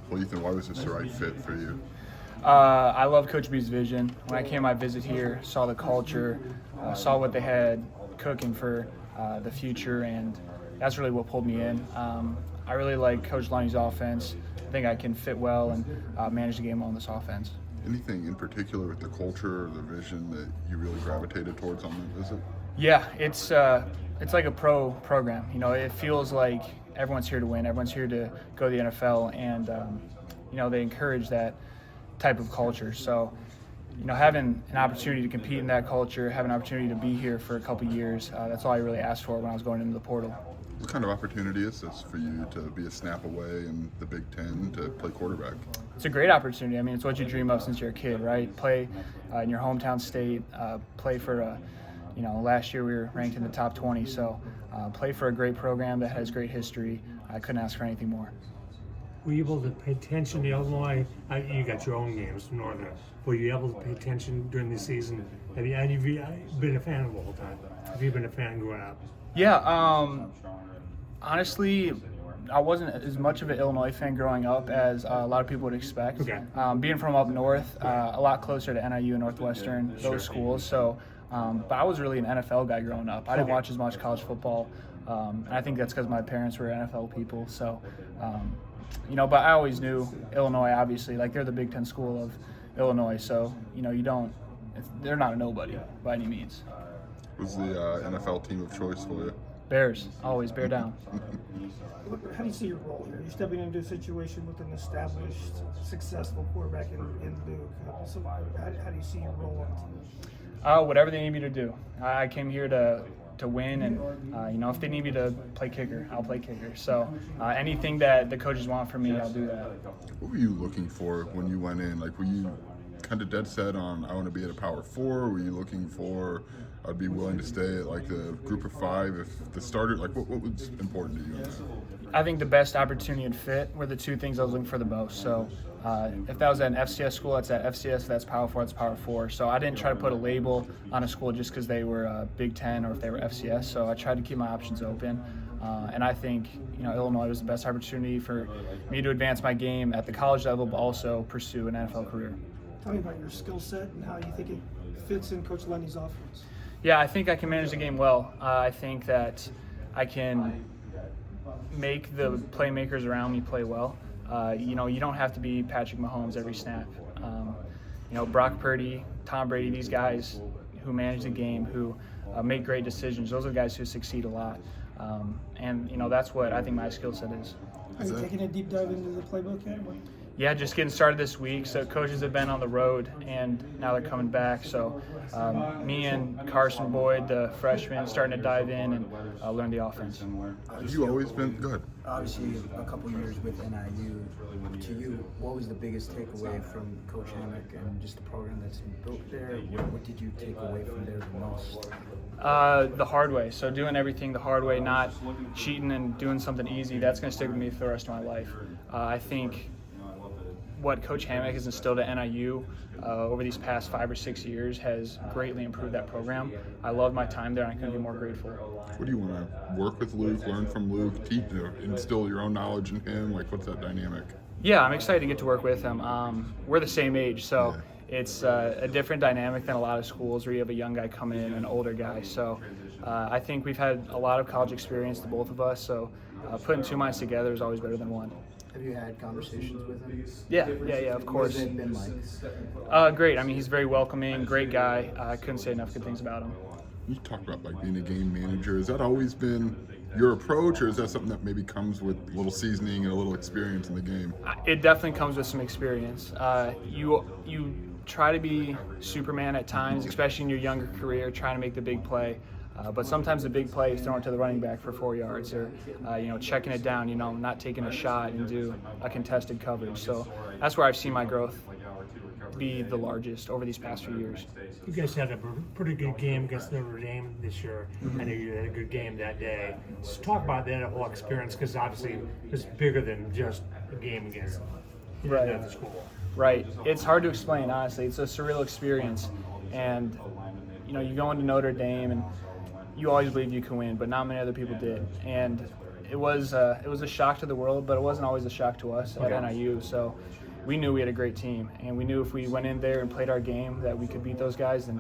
Well, Ethan, why was this the right fit for you? I love Coach B's vision. When I came my visit here, saw the culture, saw what they had cooking for the future, and that's really what pulled me in. I really like Coach Lonnie's offense. I think I can fit well and manage the game on this offense. Anything in particular with the culture or the vision that you really gravitated towards on that visit? Yeah, it's like a pro program. You know, it feels like everyone's here to win. Everyone's here to go to the NFL, and they encourage that type of culture. So, having an opportunity to compete in that culture, having an opportunity to be here for a couple years, that's all I really asked for when I was going into the portal. What kind of opportunity is this for you to be a snap away in the Big Ten to play quarterback? It's a great opportunity. I mean, it's what you dream of since you're a kid, right? Play in your hometown state, play for last year we were ranked in the top 20, so play for a great program that has great history. I couldn't ask for anything more. Were you able to pay attention to Illinois? You got your own games, Northern. Were you able to pay attention during the season? Have you been a fan of the whole time? Have you been a fan growing up? Yeah, honestly, I wasn't as much of an Illinois fan growing up as a lot of people would expect. Okay. Being from up north, a lot closer to NIU and Northwestern, those schools. So, but I was really an NFL guy growing up. I didn't watch as much college football, and I think that's because my parents were NFL people. So, but I always knew Illinois, obviously, like they're the Big Ten school of Illinois. So, they're not a nobody by any means. Was the NFL team of choice for you? Bears, always bear down. How do you see your role here? You're stepping into a situation with an established, successful quarterback in Luke. So how do you see your role on the team? Whatever they need me to do. I came here to win, and if they need me to play kicker, I'll play kicker. So anything that the coaches want from me, I'll do that. What were you looking for when you went in? Like, were you kind of dead set on I want to be at a Power 4? Were you looking for I'd be willing to stay at like the group of 5 if the starter? Like, what was important to you in that? I think the best opportunity and fit were the two things I was looking for the most. So if that was at an FCS school, that's at FCS. If that's Power 4, that's Power 4. So I didn't try to put a label on a school just because they were Big Ten or if they were FCS. So I tried to keep my options open. And I think Illinois was the best opportunity for me to advance my game at the college level, but also pursue an NFL career. Tell me about your skill set and how you think it fits in Coach Lenny's offense. Yeah, I think I can manage the game well. I think that I can make the playmakers around me play well. You don't have to be Patrick Mahomes every snap. Brock Purdy, Tom Brady, these guys who manage the game, who make great decisions, those are the guys who succeed a lot. And that's what I think my skill set is. Are you taking a deep dive into the playbook yet? Yeah, just getting started this week. So coaches have been on the road, and now they're coming back. So me and Carson Boyd, the freshman, starting to dive in and learn the offense. Have you always been good? Obviously, a couple years with NIU. To you, what was the biggest takeaway from Coach Hammock and just the program that's been built there? What did you take away from there the most? The hard way. So doing everything the hard way, not cheating and doing something easy, that's going to stick with me for the rest of my life. I think what Coach Hammock has instilled at NIU over these past 5 or 6 years has greatly improved that program. I love my time there, and I couldn't be more grateful. What do you want to work with Luke, learn from Luke, teach, instill your own knowledge in him? Like, what's that dynamic? Yeah, I'm excited to get to work with him. We're the same age, so it's a different dynamic than a lot of schools where you have a young guy coming in and an older guy. So I think we've had a lot of college experience, the both of us, so putting two minds together is always better than one. Have you had conversations with him? Yeah, of course. What has it been like? Great. I mean, he's very welcoming, great guy. I couldn't say enough good things about him. You talked about like being a game manager. Has that always been your approach, or is that something that maybe comes with a little seasoning and a little experience in the game? It definitely comes with some experience. You try to be Superman at times, especially in your younger career, trying to make the big play. But sometimes the big play is throwing it to the running back for 4 yards, or checking it down, not taking a shot and do a contested coverage. So that's where I've seen my growth be the largest over these past few years. You guys had a pretty good game against Notre Dame this year. I know you had a good game that day. Just talk about that whole experience, because obviously it's bigger than just a game against the school. Right. It's hard to explain, honestly. It's a surreal experience. And, you go into Notre Dame and you always believe you can win, but not many other people did. And it was a shock to the world, but it wasn't always a shock to us at NIU. So we knew we had a great team, and we knew if we went in there and played our game that we could beat those guys, and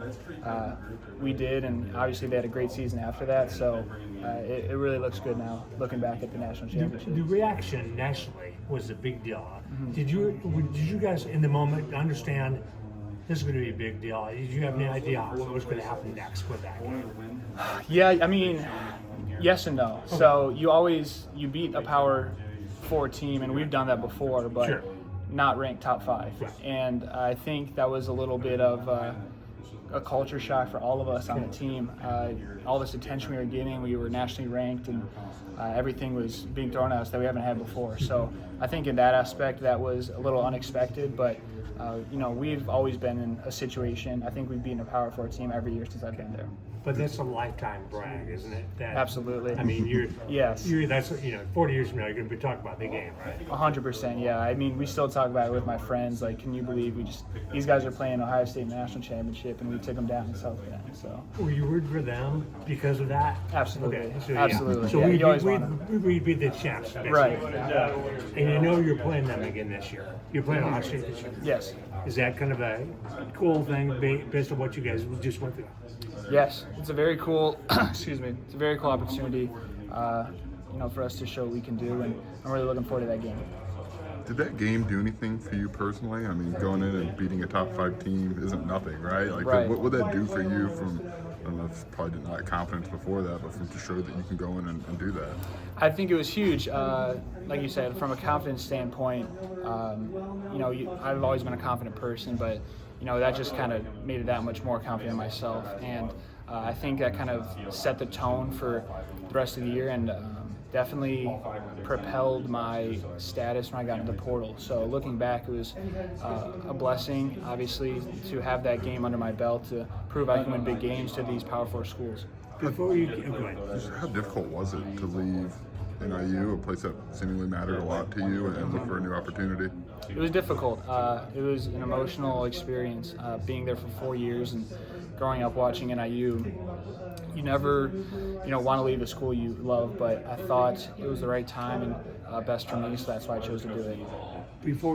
we did. And obviously they had a great season after that. So it really looks good now, looking back at the national championship. The reaction nationally was a big deal. Did you guys in the moment understand this is going to be a big deal? Did you have any idea what was going to happen next with that game? Yeah, I mean, yes and no. So you beat a Power 4 team, and we've done that before, but Sure. not ranked top 5. Right. And I think that was a little bit of a culture shock for all of us on the team. All this attention we were getting, we were nationally ranked, and everything was being thrown at us that we haven't had before. So I think in that aspect, that was a little unexpected, but we've always been in a situation. I think we've beaten a Power 4 team every year since I've been there. But that's a lifetime brag, isn't it? Absolutely. I mean, Yes. That's 40 years from now, you're going to be talking about the game, right? 100%, yeah. I mean, we still talk about it with my friends. Like, can you believe these guys are playing Ohio State National Championship, and we took them down in South Bend. So Were you rooting for them because of that? absolutely, Okay, so, absolutely. So Yeah, you always we want beat the champs, basically. Right. And you know you're playing them again this year. You're playing Ohio State this year. Yes. Is that kind of a cool thing based on what you guys just went through? Yes, it's a very cool. Excuse me. It's a very cool opportunity, for us to show what we can do, and I'm really looking forward to that game. Did that game do anything for you personally? I mean, going in and beating a top 5 team isn't nothing, right? Like, Right. what would that do for you from, I don't know if probably didn't have confidence before that, but from to show that you can go in and do that? I think it was huge. Like you said, from a confidence standpoint, I've always been a confident person, but that just kind of made it that much more confident in myself. And I think that kind of set the tone for the rest of the year, and definitely propelled my status when I got into the portal. So looking back, it was a blessing, obviously, to have that game under my belt to prove I can win big games to these Power 4 schools. Before you go ahead. How difficult was it to leave NIU, a place that seemingly mattered a lot to you, and look for a new opportunity? It was difficult. It was an emotional experience, being there for 4 years and growing up watching NIU. You never, want to leave a school you love, but I thought it was the right time and best for me, so that's why I chose to do it. Before